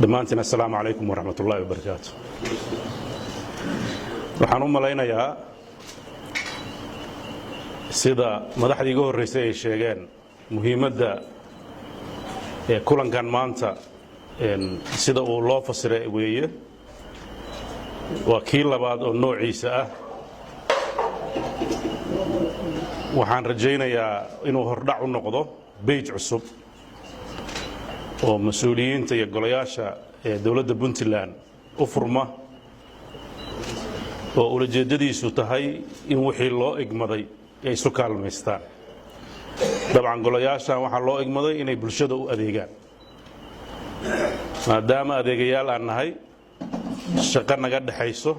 dhammaantiin assalaamu calaykum waraxmatullaahi wabarakaatu. waxaan u malaynayaa sida madaxdii iga horreysay ay sheegeen muhiimadda kulankan maanta sida uu loo fasiray weeye waa kii labaad oo noociisa ah. waxaan rajaynayaa inuu hordhac u noqdo beyj cusub oo mas'uuliyiinta iyo golayaasha dowladda Puntland u furma oo ulajeedadiisu tahay in wixii loo igmaday ay isu kaalmaystaan. dabcan golayaashan waxaa loo igmaday inay bulshada u adeegaan maadaama adeegayaal aan nahay shaqo naga dhaxayso.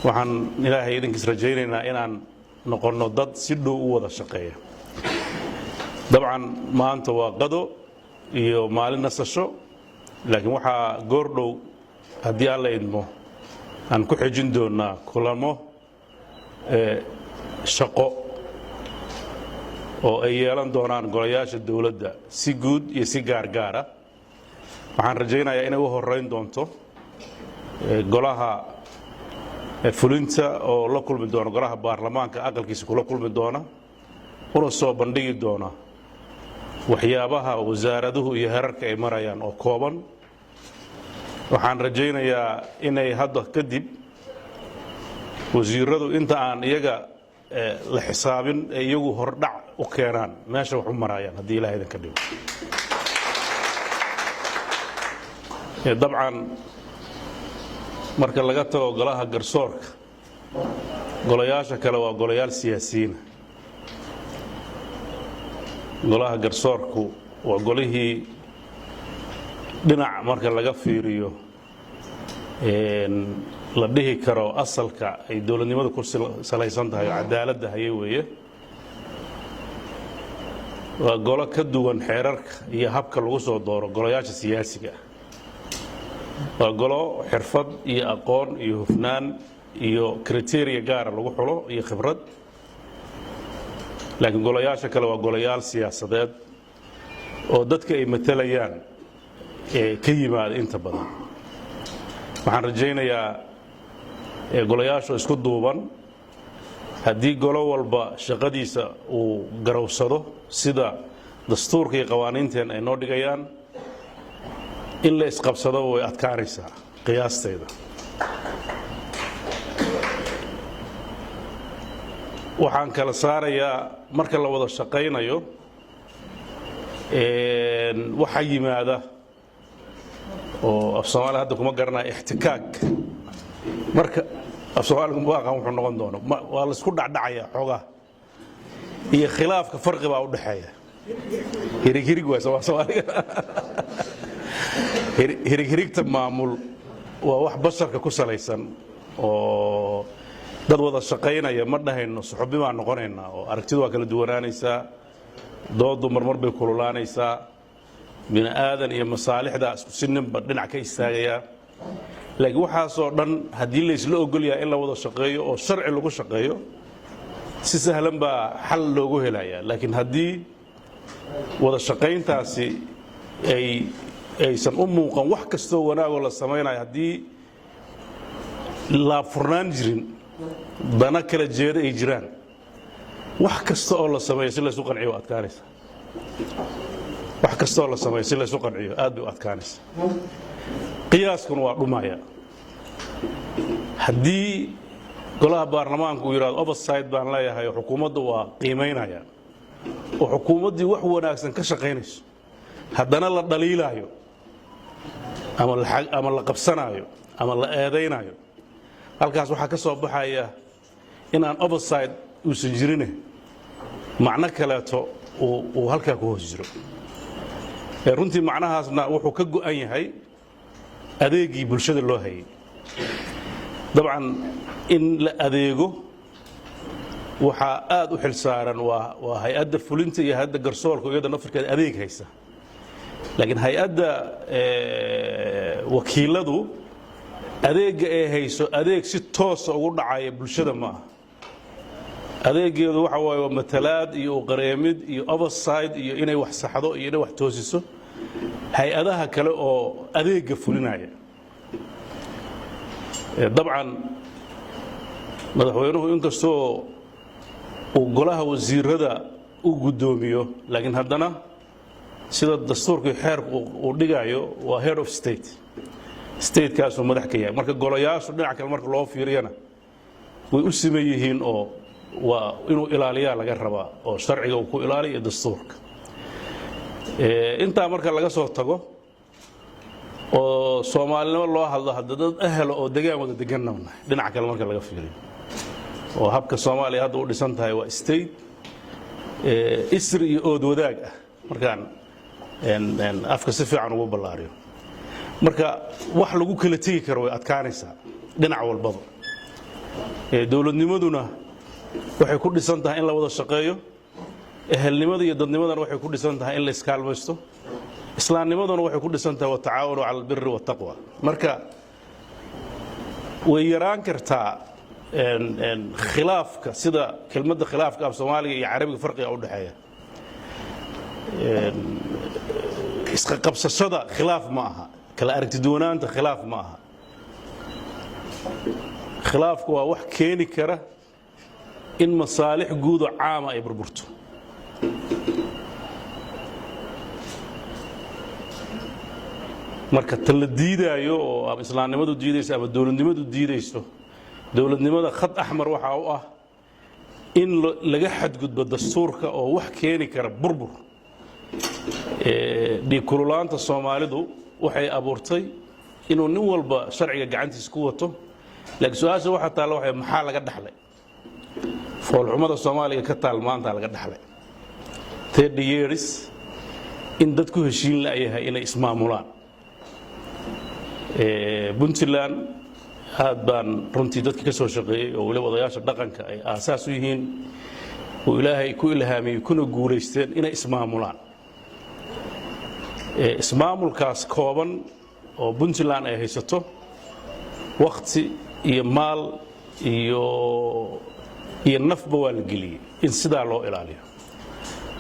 waxaan ilaahay idinkiis rajaynaynaa inaan noqonno dad si dhow u wada shaqeeya. dabcan maanta waa qado iyo maalin nasasho, laakiin waxaa goor dhow haddii alla idmo aan ku xejin doonaa kulamo shaqo oo ay yeelan doonaan golayaasha dowladda si guud iyo si gaargaara. waxaan rajaynayaa inay u horeyn doonto golaha fulinta oo la kulmi doona golaha baarlamaanka aqalkiisa kula kulmi doona una soo bandhigi doona waxyaabaha wasaaraduhu iyo herarka ay marayaan oo kooban. waxaan rajaynayaa inay hadda kadib wasiiradu inta aan iyaga la xisaabin ay iyagu hordhac u keenaan meesha wax u marayaan haddii ilaahay idinka dhigo. dabcan marka laga tago golaha garsoorka, golayaasha kale waa golayaal siyaasiyiin. golaha garsoorku waa golihii dhinac marka laga fiiriyo la dhihi karo asalka ay dowladnimadu ku salaysan tahay oo cadaaladda hayay weeye. waa golo ka duwan xeerarka iyo habka lagu soo dooro golayaasha siyaasiga. waa golo xirfad iyo aqoon iyo hufnaan iyo kriteriya gaara lagu xulo iyo khibrad. laakiin golayaasha kale waa golayaal siyaasadeed oo dadka ay matalayaan ka yimaada inta badan. waxaan rajaynayaa golayaashu isku duuban haddii golo walba shaqadiisa uu garowsado sida dastuurka iyo qawaaniinteen ay noo dhigayaan, in la isqabsado way adkaanaysaa qiyaasteeda. waxaan kala saarayaa marka la wada shaqaynayo waxa yimaada oo af Soomaali hadda kuma garanaa ixtikaak. marka af Soomaaligu waaqan wuxuu noqon doono waa la isku dhacdhacaya xogaa iyo khilaafka farqi baa u dhaxeeya. hirig waa Soomaaliga hirigta maamul waa wax basharka ku salaysan oo dad wada shaqaynaya ma dhahayno suxubi baan noqonaynaa oo aragtidu waa kala duwanaanaysaa, doodu marmar bay kululaanaysaa, bini aadan iyo masaalixda isku sinninba dhinac ka istaagaya. laakiin waxaasoo dhan haddii laysla ogol yahay in la wada shaqeeyo oo sharci lagu shaqeeyo si sahlan baa xal loogu helayaa. laakiin haddii wada shaqayntaasi aysan u muuqan wax kastoo wanaagoo la samaynayo, haddii laabfurnaan jirin dana kala jeeda ay jiraan, wax kasta oo la sameeyo si laysu qanciyo waa adkaanaysa. wax kasta oo la sameeyo si laysu qanciyo aad bay u adkaanaysa. qiyaaskuna waa dhumaya. haddii golaha baarlamaanku uu yidhaahdo oversight baan leeyahay oo xukuumaddu waa qiimaynaya oo xukuumaddii wax wanaagsan ka shaqaynayso haddana la dhaliilaayo ama la qabsanaayo ama la eedaynayo, halkaas waxaa ka soo baxaya in aan oversight uusan jirine macno kaleeto uu halkaa ku hoos jiro. runtii macnahaasna wuxuu ka go'an yahay adeegii bulshada loo hayay. dabcan in la adeego waxaa aad u xilsaaran waa hay-adda fulinta iyo hay-adda garsoorka iyada nafirkeeda adeeg haysa. laakiin hay'adda wakiiladu adeega ay hayso adeeg si toos ah ugu dhacaya bulshada ma aha adeegeedu waxa waaye matalaad iyo qareemid iyo oversight iyo inay wax saxdo iyo inay wax toosiso hay'adaha kale oo adeega fulinaya dabcan madaxweynuhu inkastoo uu golaha wasiirada u gudoomiyo laakiin haddana sida dastuurka xeerku uu dhigayo waa head of state state-kaas oo madax ka yahay marka golayaashu dhinac kale marka loo fiiriyana way u siman yihiin oo waa inuu ilaaliyaa laga rabaa oo sharciga uu ku ilaaliyo dastuurka inta marka laga soo tago oo Soomaalnimo loo hadlo hadda dad ahlo oo deegaan wada deganna dhinac kale marka laga fiiriyo oo habka Soomaaliya hadda u dhisan tahay waa state isri iyo ood wadaag ah markaan afka si fiican ugu ballaariyo marka wax lagu kala tagi karo way adkaanaysaa dhinac walbaba dawladnimaduna waxay ku dhisan tahay in la wada shaqeeyo ehelnimada iyo dadnimadana waxay ku dhisan tahay in la iskaalmaysto islaamnimaduna waxay ku dhisan tahay tacaawunu cala albirri wattaqwa marka way yaraan kartaa khilaafka sida kelmadda khilaafka af Soomaaliga iyo Carabiga farqiga u dhaxeeya iska qabsashada khilaaf ma aha kala aragti doonaanta khilaaf ma aha khilaafku waa wax keeni kara in masaalix guud oo caam ah ay burburto marka tan la diidayo oo ama islaamnimadu diidayso ama dawladnimadu diidayso dawladnimada khad ahmar waxa uu ah in laga xadgudbo dastuurka oo wax keeni kara burbur kululaanta Soomaalidu waxay abuurtay inuu nin walba sharciga gacantiisa ku wato laakiin su'aasha waxa taalo waxay maxaa laga dhaxlay foolxumada Soomaaliga ka taal maanta laga dhaxlay 30 years in dadku heshiin la yahay inay ismaamulaan Puntland aad baan runtii dadka ka soo shaqeeyay oo wali wadayaasha dhaqanka ay aasaas u yihiin oo Ilaahay ku ilhaamiyay kuna guuleysteen inay ismaamulaan ismaamulkaas kooban oo Puntland ay haysato waqti iyo maal iyo nafba waa la geliyay in sida loo ilaaliyo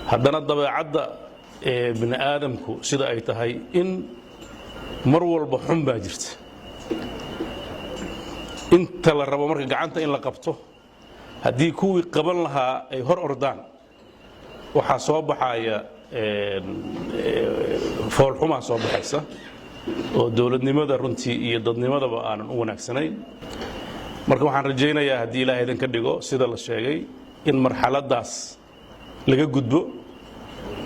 haddana dabeecadda bini aadamku sida ay tahay in mar walba xun baa jirta inta la rabo marka gacanta in la qabto haddii kuwii qaban lahaa ay hor ordaan waxaa soo baxaya foolxumaa soo baxaysa oo dawladnimada runtii iyo dadnimadaba aanan u wanaagsanayn marka waxaan rajaynayaa haddii Ilaahay idin ka dhigo sida la sheegay in marxaladaas laga gudbo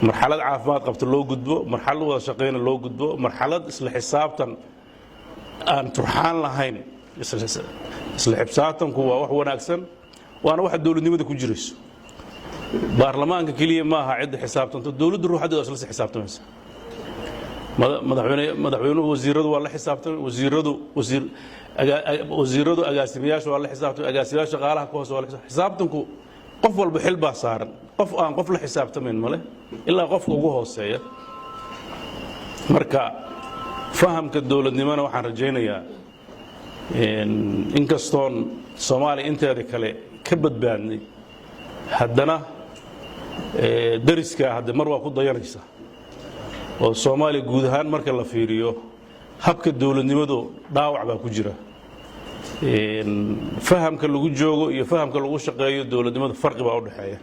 marxalad caafimaad qabto loo gudbo marxalad wada shaqeyn loo gudbo marxalad isla xisaabtan aan turxaan lahayn isla xisaabtanku waa wax wanaagsan waana wax dawladnimada ku jirayso baarlamaanka kaliya ma aha cid xisaabtanto dawladdu ruuxadeeda isla xisaabtamaysa madaxweynuhu wasiiradu waa la xisaabtamay wasiiradu agaasimayaasha waa la xisaabtamay agaasimayaasha shaqaalaha ka hoos waa la xisaabtanku qof walba xil baa saaran qof aan qof la xisaabtamayn male ilaa qofka ugu hooseeya marka fahamka dawladnimada waxaan rajaynayaa in kastoon Soomaaliya inteeda kale ka badbaadnay haddana dariska hadda mar waa ku dayanaysa oo Soomaaliya guud ahaan marka la fiiriyo habka dawladnimadu dhaawac baa ku jira fahamka lagu joogo iyo fahamka lagu shaqeeyo dawladnimada farqi baa u dhaxeeya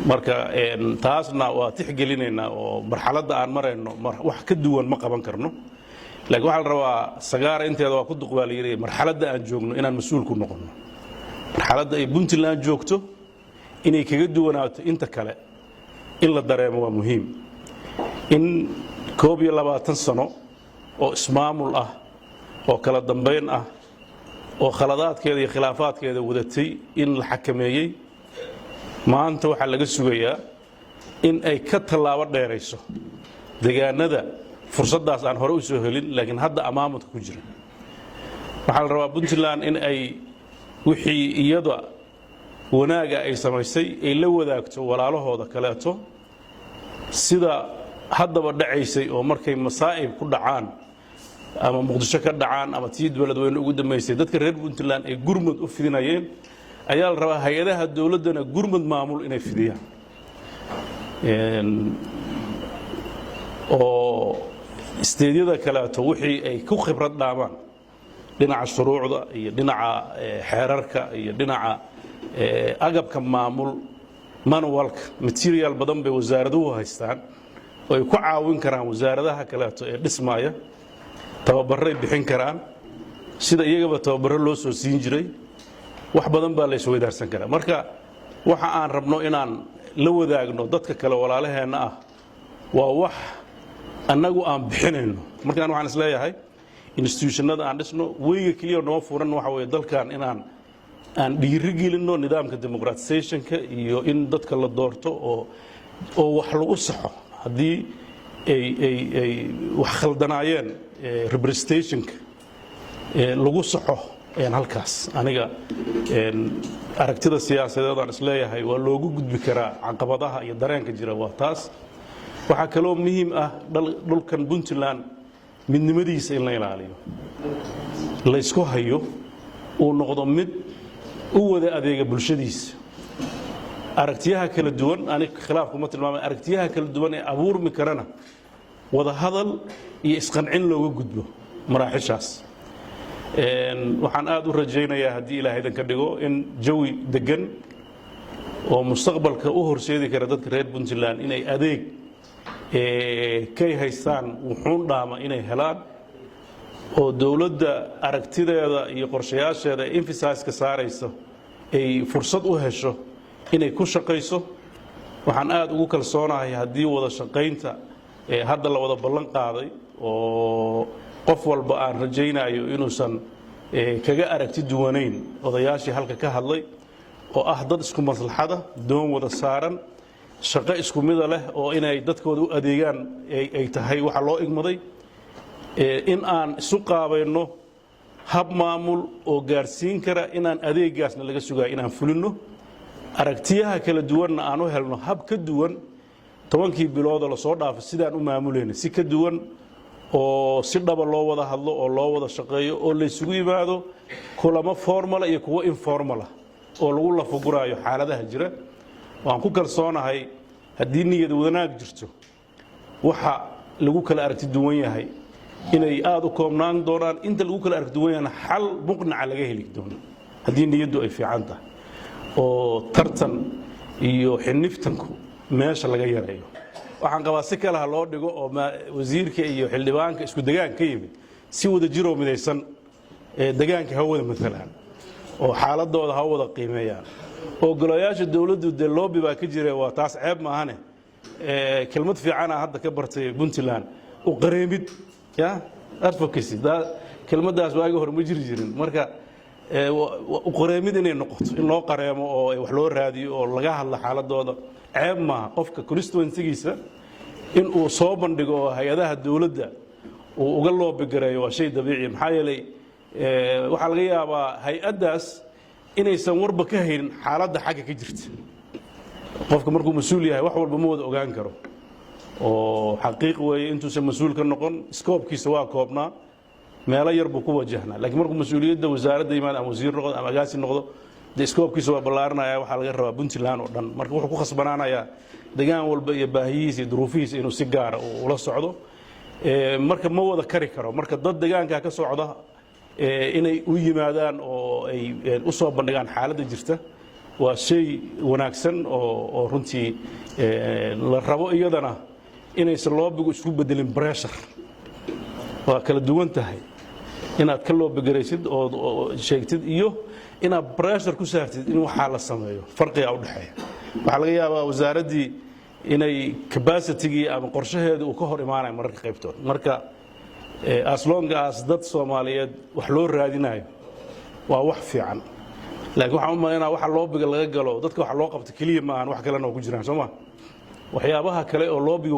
marka taasna waa tixgelinayna oo marxaladda aan marayno wax ka duwan ma qaban karno laakiin waxa la rabaa sagaar inteeda waa ku duqbaaliyeeyay marxaladda aan joogno inaan mas'uul ku noqono marxaladda ay Puntland joogto inay kaga duwanaato inta kale in la dareemo waa muhiim in 22 sano oo ismaamul ah oo kala dambeyn ah oo khaladaadkeeda iyo khilaafaadkeeda wadatay in la xakameeyay maanta waxa laga sugayaa in ay ka talaabo dheerayso deegaanada fursadaas aan hore u soo helin laakiin hadda amaamadka ku jira waxa la rabaa Puntland in ay wixii iyada wanaaga ay samaysay ay la wadaagto walaalahooda kaleeto sida haddaba dhacaysay oo markay masaa'ib ku dhacaan ama muqdisho ka dhacaan ama tii beledweyne ugu dambeysay dadka reer Puntland ay gurmud u fidinayeen ayaa la rabaa hay'adaha dawladana gurmud maamul inay fidiyaan oo isteedyada kale wixii ay ku khibrad dhaamaan dhinaca shuruucda iyo dhinaca xeerarka iyo dhinaca agabka maamul manualka material badan bay wasaaraduhu haystaan oo ay ku caawin karaan wasaaradaha kale ee dhismaaya tababaray bixin karaan sida iyagaba tababaro loo soo siin jiray wax badan baa la isweydaarsan karaa marka waxa aan rabno inaan la wadaagno dadka kale walaalaheena ah waa wax annagu aan bixinayno markaan waxaan isleeyahay institutionada aan dhisno weyga kaliya noo furan waxa weeye dalkan inaan dhiiri gelino nidaamka democratizationka iyo in dadka la doorto oo wax lagu saxo haddii ay wax khaldanaayeen representationka lagu saxo halkaas aniga aragtida siyaasadeed aan isleeyahay waa loogu gudbi karaa caqabadaha iyo dareenka jira waa taas waxa kaloo muhiim ah dhulkan Puntland midnimadiisa in la ilaaliyo la isku hayo oo noqdo mid u wada adeega bulshadiisa aragtiyaha kala duwan aniga khilaafku ma tilmaamay aragtiyaha kala duwan ee abuurmi karana wada hadal iyo isqancin looga gudbo maraaxishaas waxaan aad u rajaynayaa haddii ilaahay ka dhigo in jawi degan oo mustaqbalka u horseedi kara dadka reer Puntland inay adeeg kay haystaan wuxuun dhaama inay helaan oo dawladda aragtideeda iyo qorshayaasheeda emphasize ka saarayso ay fursad u hesho inay ku shaqayso waxaan aad ugu kalsoonahay haddii wada shaqaynta hadda la wada ballan qaaday oo qof walba aan rajaynayo inuusan kaga aragti duwanayn odayaashii halka ka hadlay oo ah dad isku maslaxada doon wada saaran shaqo isku mid leh oo inay dadkooda u adeegaan ay tahay waxa loo igmaday in aan isu qaabayno hab maamul oo gaarsiin kara inaan adeegaasna laga sugayo inaan fulino aragtiyaha kala duwanna aan u helno hab ka duwan 10kii bilood la soo dhaafay sidaan u maamuleynay si ka duwan oo si dhaba loo wada hadlo oo loo wada shaqeeyo oo la isugu yimaado kulamo formal iyo kuwa informal oo lagu la foguraayo xaaladaha jira waan ku kalsoonahay haddii niyad wanaag jirto waxa lagu kala aragti duwan yahay inay aad u koobnaan doonaan inta lagu kala aragti duwan yahay xal muqnaca laga heli doono haddii niyadu ay fiican tahay oo tartan iyo xiniftanku meesha laga yareeyo waxaan qabaa si kale loo dhigo oo wasiirka iyo xildhibaanka isku deegaan ka yimid si wada jiro midaysan deegaanka hawada matalan oo xaaladooda ha wada qiimeeyaan oo golayaasha dawladdu de loobi baa ka jiray waa taas ceeb maahane kelmad fiican hadda ka bartay Puntland oo qareemid ya advocacy da kelmadaas waaga hor ma jiri jirin marka u qareemid inay noqoto in loo qareemo oo wax loo raadiyo oo laga hadla xaaladooda ceeb ma qofka constituency-giisa in uu soo bandhigo hay'adaha dawladda uu uga loobi gareeyo waa shay dabiici maxaa yeelay waxa laga yaabaa hay'adaas inaysan warba ka haynin xaaladda xagga ka jirta qofka markuu mas'uul yahay wax walba ma wada ogaan karo oo xaqiiq weeye intuusan mas'uul ka noqon scope-kiisa waa koobnaa meelo yar buu ku wajahnaa laakiin markuu mas'uuliyadda wasaaradda yimaado ama wasiir noqdo ama agaasi noqdo de scope-kiisa waa ballaaranaya waxa laga rabaa Puntland oo dhan marka wuxuu ku khasbanaanayaa deegaan walba iyo baahiyihiisa iyo duruufihiisa inuu si gaar ah ula socdo marka ma wada kari karo marka dad deegaanka ka socda inay u yimaadaan oo ay u soo bandhigaan xaaladda jirta waa shay wanaagsan oo runtii la rabo iyadana inaysan loobigu isku bedelin pressure waa kala duwan tahay inaad ka loobi garaysid oo sheegtid iyo inaad pressure ku saartid in waxa la sameeyo farqiga u dhaxeeya waxa laga yaabaa wasaaraddii inay capacity-gii ama qorshaheedu uu ka hor imaanayo mararka qaybtood marka as long as dad Soomaaliyeed wax loo raadinayo waa wax fiican laakiin waxa u maleynaa waxa loobiga laga galo dadka waxa loo qabto kaliya ma aan wax kale oo ku jiraan Soomaa waxyaabaha kale oo loobiga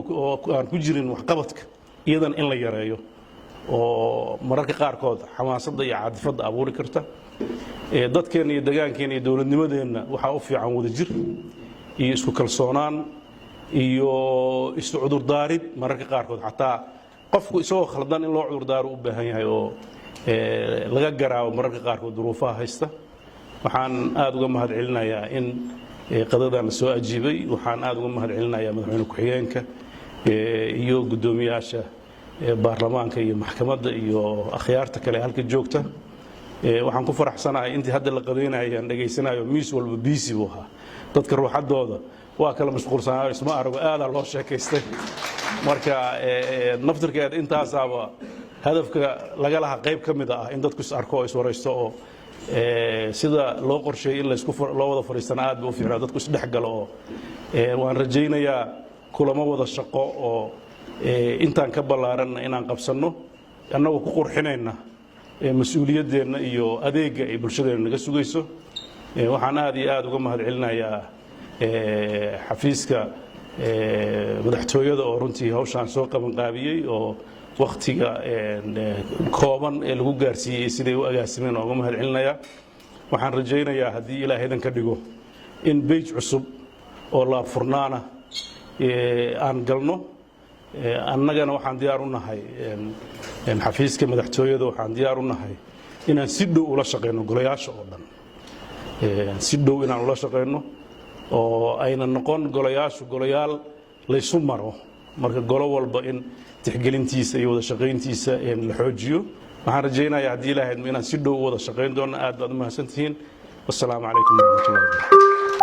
aan ku jirin wax qabadka iyadan in la yareeyo oo mararka qaarkood xamaasadda iyo caadifada abuuri karta dadkeena iyo deegaankeena iyo dawladnimadeena waxa u fiican wada jir iyo isku kalsoonaan iyo isu cudurdaarid mararka qaarkood xataa qofku isagoo khaldan in loo cudurdaaro u baahan yahay oo laga garaawo mararka qaarkood duruufaha haysta waxaan aad uga mahad celinayaa in qadadan soo ajiibay waxaan aad uga mahad celinayaa madaxweyne ku-xigeenka iyo guddoomiyaasha baarlamaanka iyo maxkamadda iyo akhyaarta kale halka joogta waxaan ku faraxsanahay intii hadda la qadaynayay aan dhageysanayo miis walba biisi buu ahaa dadka ruuxadooda waa kala mashquulsanaa isma arago aadaa loo sheekaystay marka naftirkeeda intaasaaba hadafka laga lahaa qayb ka mid ah in dadku is arko oo is waraysto oo sida loo qorsheeyay in loo wada fadhiistana aad buu u fiicnaa dadku isdhex galo oo waan rajaynayaa kulamo wada shaqo oo intaan ka ballaaranna inaan qabsanno annagoo ku qurxinayna mas-uuliyadeenna iyo adeegga ay bulshadeenna naga sugayso waxaan aad iyo aad uga mahad celinayaa xafiiska madaxtooyada oo runtii hawshaan soo qabanqaabiyey oo wakhtiga kooban ee lagu gaarsiiyey siday u agaasimeen oo uga mahad celinayaa waxaan rajaynayaa haddii ilaahay idan ka dhigo in beyj cusub oo laabfurnaana aan galno annagana waxaan diyaar u nahay xafiiska madaxtooyada waxaan diyaar u nahay inaan si dhow ula shaqeyno golayaasha oo dhan si dhow inaan ula shaqeyno oo ayna noqon golayaashu golayaal laysu maro marka golo walba in tixgelintiisa iyo wada shaqayntiisa la xoojiyo waxaan rajaynayaa haddii ilaahay inaan si dhow u wada shaqayn doono aad baad u mahadsantihiin wassalaamu calaykum waraxmatullahi wabarakatu